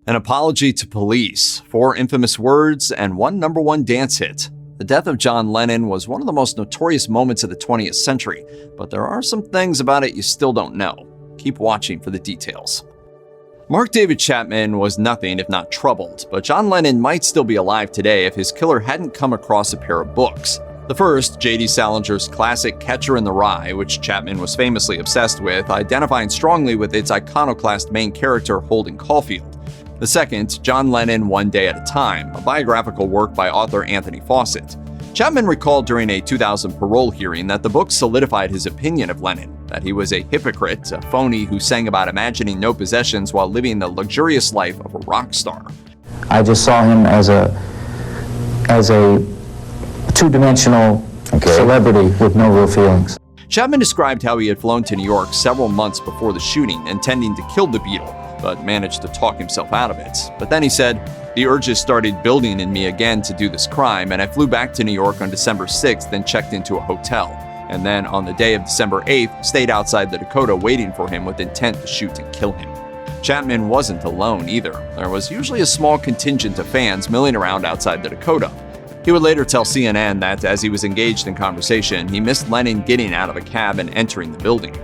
An apology to police, 4 infamous words, and 1 #1 dance hit. The death of John Lennon was one of the most notorious moments of the 20th century, but there are some things about it you still don't know. Keep watching for the details. Mark David Chapman was nothing if not troubled, but John Lennon might still be alive today if his killer hadn't come across a pair of books. The first, J.D. Salinger's classic Catcher in the Rye, which Chapman was famously obsessed with, identifying strongly with its iconoclast main character Holden Caulfield. The second, John Lennon One Day at a Time, a biographical work by author Anthony Fawcett. Chapman recalled during a 2000 parole hearing that the book solidified his opinion of Lennon, that he was a hypocrite, a phony who sang about imagining no possessions while living the luxurious life of a rock star. I just saw him as a two-dimensional celebrity with no real feelings. Chapman described how he had flown to New York several months before the shooting, intending to kill the Beatle, but managed to talk himself out of it. But then he said, "The urges started building in me again to do this crime, and I flew back to New York on December 6th and checked into a hotel. And then on the day of December 8th, stayed outside the Dakota waiting for him with intent to shoot and kill him." Chapman wasn't alone either. There was usually a small contingent of fans milling around outside the Dakota. He would later tell CNN that as he was engaged in conversation, he missed Lennon getting out of a cab and entering the building.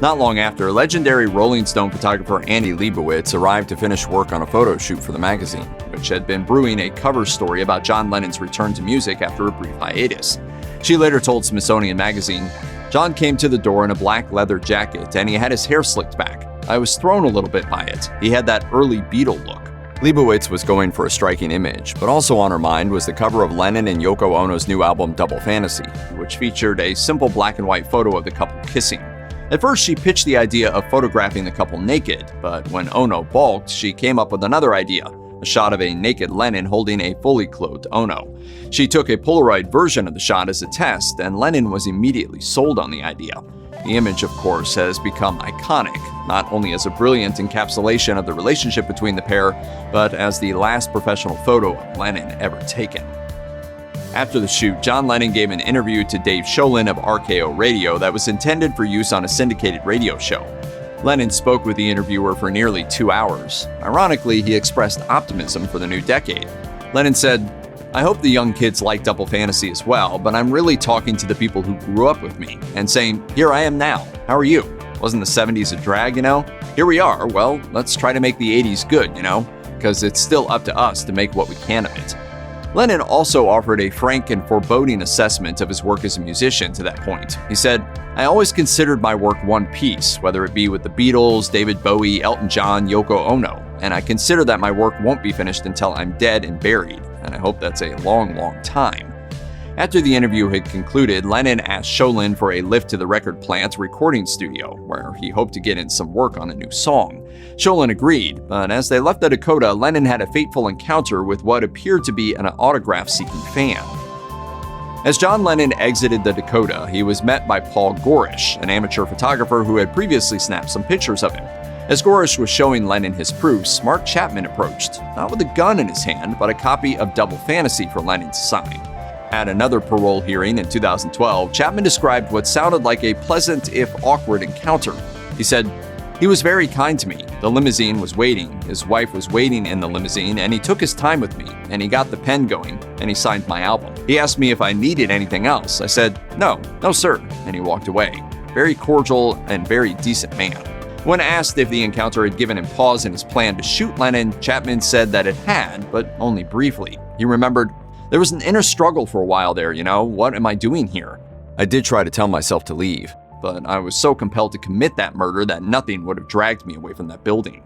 Not long after, legendary Rolling Stone photographer Annie Leibovitz arrived to finish work on a photo shoot for the magazine, which had been brewing a cover story about John Lennon's return to music after a brief hiatus. She later told Smithsonian Magazine, "John came to the door in a black leather jacket and he had his hair slicked back. I was thrown a little bit by it. He had that early Beatle look." Leibovitz was going for a striking image, but also on her mind was the cover of Lennon and Yoko Ono's new album Double Fantasy, which featured a simple black and white photo of the couple kissing. At first, she pitched the idea of photographing the couple naked, but when Ono balked, she came up with another idea, a shot of a naked Lennon holding a fully clothed Ono. She took a Polaroid version of the shot as a test, and Lennon was immediately sold on the idea. The image, of course, has become iconic, not only as a brilliant encapsulation of the relationship between the pair, but as the last professional photo of Lennon ever taken. After the shoot, John Lennon gave an interview to Dave Sholin of RKO Radio that was intended for use on a syndicated radio show. Lennon spoke with the interviewer for nearly 2 hours. Ironically, he expressed optimism for the new decade. Lennon said, "I hope the young kids like Double Fantasy as well, but I'm really talking to the people who grew up with me and saying, here I am now. How are you? Wasn't the 70s a drag, you know? Here we are. Well, let's try to make the 80s good, you know? Because it's still up to us to make what we can of it." Lennon also offered a frank and foreboding assessment of his work as a musician to that point. He said, "I always considered my work one piece, whether it be with the Beatles, David Bowie, Elton John, Yoko Ono, and I consider that my work won't be finished until I'm dead and buried, and I hope that's a long, long time." After the interview had concluded, Lennon asked Sholin for a lift to the record plant's recording studio, where he hoped to get in some work on a new song. Sholin agreed, but as they left the Dakota, Lennon had a fateful encounter with what appeared to be an autograph-seeking fan. As John Lennon exited the Dakota, he was met by Paul Gorish, an amateur photographer who had previously snapped some pictures of him. As Gorish was showing Lennon his proofs, Mark Chapman approached, not with a gun in his hand, but a copy of Double Fantasy for Lennon to sign. At another parole hearing in 2012, Chapman described what sounded like a pleasant, if awkward, encounter. He said, "He was very kind to me. The limousine was waiting. His wife was waiting in the limousine, and he took his time with me, and he got the pen going, and he signed my album. He asked me if I needed anything else. I said, no, sir, and he walked away. Very cordial and very decent man." When asked if the encounter had given him pause in his plan to shoot Lennon, Chapman said that it had, but only briefly. He remembered, "There was an inner struggle for a while there, you know, what am I doing here? I did try to tell myself to leave, but I was so compelled to commit that murder that nothing would have dragged me away from that building."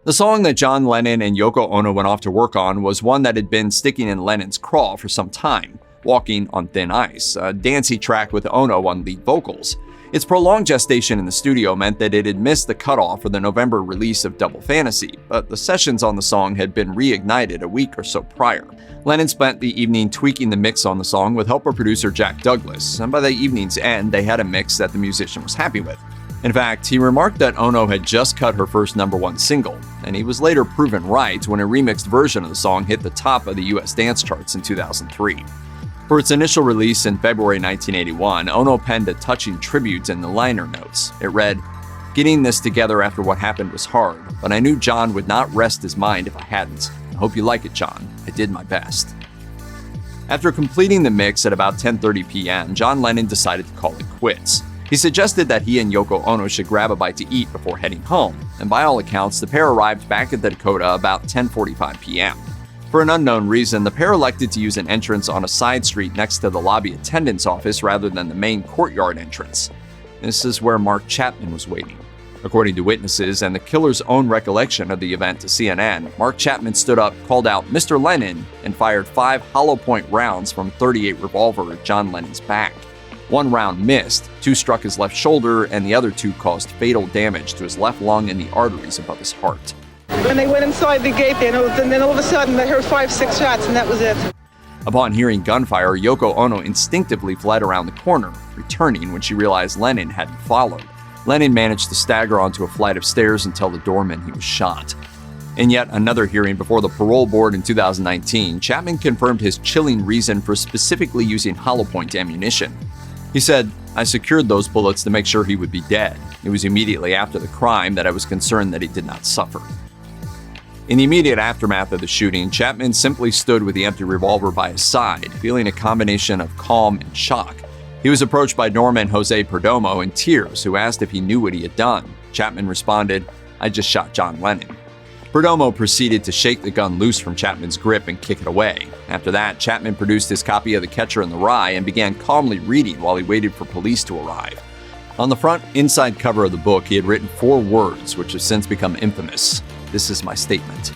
The song that John Lennon and Yoko Ono went off to work on was one that had been sticking in Lennon's craw for some time, Walking on Thin Ice, a dancey track with Ono on lead vocals. Its prolonged gestation in the studio meant that it had missed the cutoff for the November release of Double Fantasy, but the sessions on the song had been reignited a week or so prior. Lennon spent the evening tweaking the mix on the song with helper producer Jack Douglas, and by the evening's end, they had a mix that the musician was happy with. In fact, he remarked that Ono had just cut her first #1 single, and he was later proven right when a remixed version of the song hit the top of the US dance charts in 2003. For its initial release in February 1981, Ono penned a touching tribute in the liner notes. It read, Getting this together after what happened was hard, but I knew John would not rest his mind if I hadn't. I hope you like it, John. I did my best." After completing the mix at about 10:30 p.m., John Lennon decided to call it quits. He suggested that he and Yoko Ono should grab a bite to eat before heading home, and by all accounts, the pair arrived back at the Dakota about 10:45 p.m. For an unknown reason, the pair elected to use an entrance on a side street next to the lobby attendant's office rather than the main courtyard entrance. This is where Mark Chapman was waiting. According to witnesses and the killer's own recollection of the event to CNN, Mark Chapman stood up, called out "Mr. Lennon," and fired 5 hollow-point rounds from a .38 revolver at John Lennon's back. One round missed, 2 struck his left shoulder, and the other 2 caused fatal damage to his left lung and the arteries above his heart. When they went inside the gate, then all of a sudden they heard 5-6 shots, and that was it. Upon hearing gunfire, Yoko Ono instinctively fled around the corner, returning when she realized Lennon hadn't followed. Lennon managed to stagger onto a flight of stairs and tell the doorman he was shot. In yet another hearing before the parole board in 2019, Chapman confirmed his chilling reason for specifically using hollow-point ammunition. He said, "I secured those bullets to make sure he would be dead. It was immediately after the crime that I was concerned that he did not suffer." In the immediate aftermath of the shooting, Chapman simply stood with the empty revolver by his side, feeling a combination of calm and shock. He was approached by Norman Jose Perdomo in tears, who asked if he knew what he had done. Chapman responded, "I just shot John Lennon." Perdomo proceeded to shake the gun loose from Chapman's grip and kick it away. After that, Chapman produced his copy of The Catcher in the Rye and began calmly reading while he waited for police to arrive. On the front inside cover of the book, he had written 4 words, which have since become infamous. "This is my statement."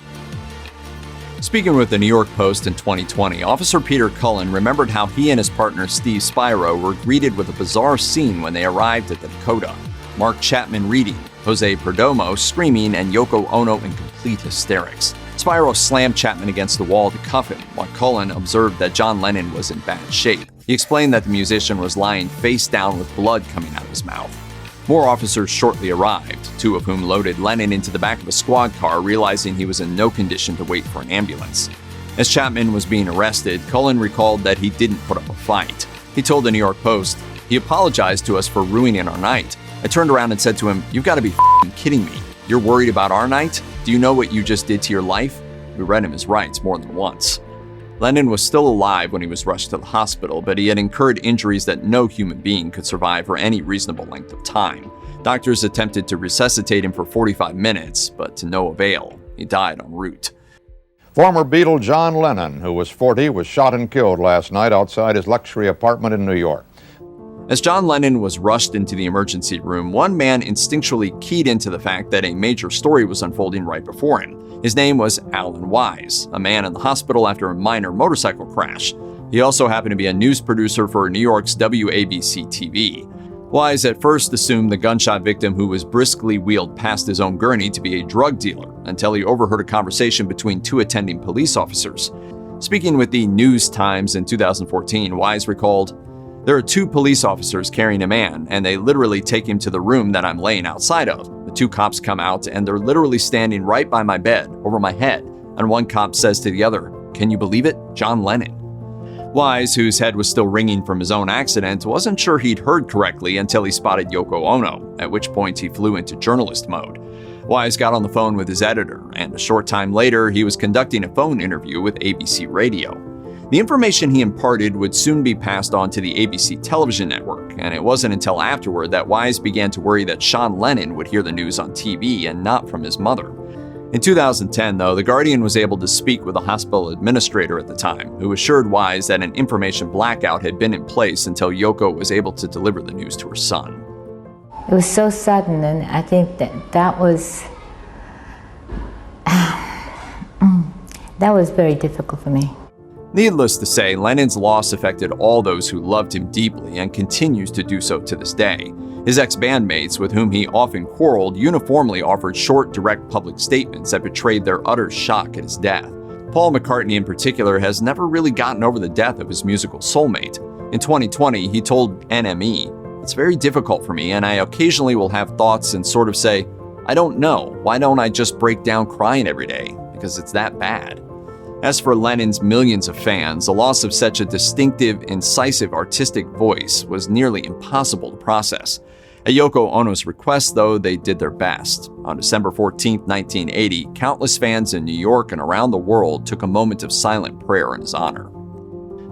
Speaking with the New York Post in 2020, Officer Peter Cullen remembered how he and his partner Steve Spiro were greeted with a bizarre scene when they arrived at the Dakota. Mark Chapman reading, Jose Perdomo screaming, and Yoko Ono in complete hysterics. Spiro slammed Chapman against the wall to cuff him, while Cullen observed that John Lennon was in bad shape. He explained that the musician was lying face down with blood coming out of his mouth. More officers shortly arrived, 2 of whom loaded Lennon into the back of a squad car, realizing he was in no condition to wait for an ambulance. As Chapman was being arrested, Cullen recalled that he didn't put up a fight. He told the New York Post, "He apologized to us for ruining our night. I turned around and said to him, 'You've got to be f***ing kidding me. You're worried about our night? Do you know what you just did to your life?' We read him his rights more than once." Lennon was still alive when he was rushed to the hospital, but he had incurred injuries that no human being could survive for any reasonable length of time. Doctors attempted to resuscitate him for 45 minutes, but to no avail. He died en route. Former Beatle John Lennon, who was 40, was shot and killed last night outside his luxury apartment in New York. As John Lennon was rushed into the emergency room, one man instinctually keyed into the fact that a major story was unfolding right before him. His name was Alan Wise, a man in the hospital after a minor motorcycle crash. He also happened to be a news producer for New York's WABC TV. Wise at first assumed the gunshot victim who was briskly wheeled past his own gurney to be a drug dealer until he overheard a conversation between 2 attending police officers. Speaking with the News Times in 2014, Wise recalled, "There are 2 police officers carrying a man, and they literally take him to the room that I'm laying outside of. The 2 cops come out, and they're literally standing right by my bed, over my head. And one cop says to the other, 'Can you believe it? John Lennon.'" Wise, whose head was still ringing from his own accident, wasn't sure he'd heard correctly until he spotted Yoko Ono, at which point he flew into journalist mode. Wise got on the phone with his editor, and a short time later, he was conducting a phone interview with ABC Radio. The information he imparted would soon be passed on to the ABC television network, and it wasn't until afterward that Wise began to worry that Sean Lennon would hear the news on TV and not from his mother. In 2010, though, The Guardian was able to speak with a hospital administrator at the time, who assured Wise that an information blackout had been in place until Yoko was able to deliver the news to her son. It was so sudden, and I think that was very difficult for me. Needless to say, Lennon's loss affected all those who loved him deeply and continues to do so to this day. His ex-bandmates, with whom he often quarreled, uniformly offered short, direct public statements that betrayed their utter shock at his death. Paul McCartney in particular has never really gotten over the death of his musical soulmate. In 2020, he told NME, "It's very difficult for me, and I occasionally will have thoughts and sort of say, I don't know, why don't I just break down crying every day? Because it's that bad." As for Lennon's millions of fans, the loss of such a distinctive, incisive artistic voice was nearly impossible to process. At Yoko Ono's request, though, they did their best. On December 14, 1980, countless fans in New York and around the world took a moment of silent prayer in his honor.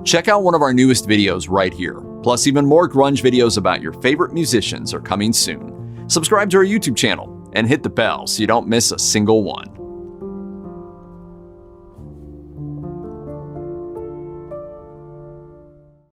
Check out one of our newest videos right here. Plus, even more grunge videos about your favorite musicians are coming soon. Subscribe to our YouTube channel and hit the bell so you don't miss a single one.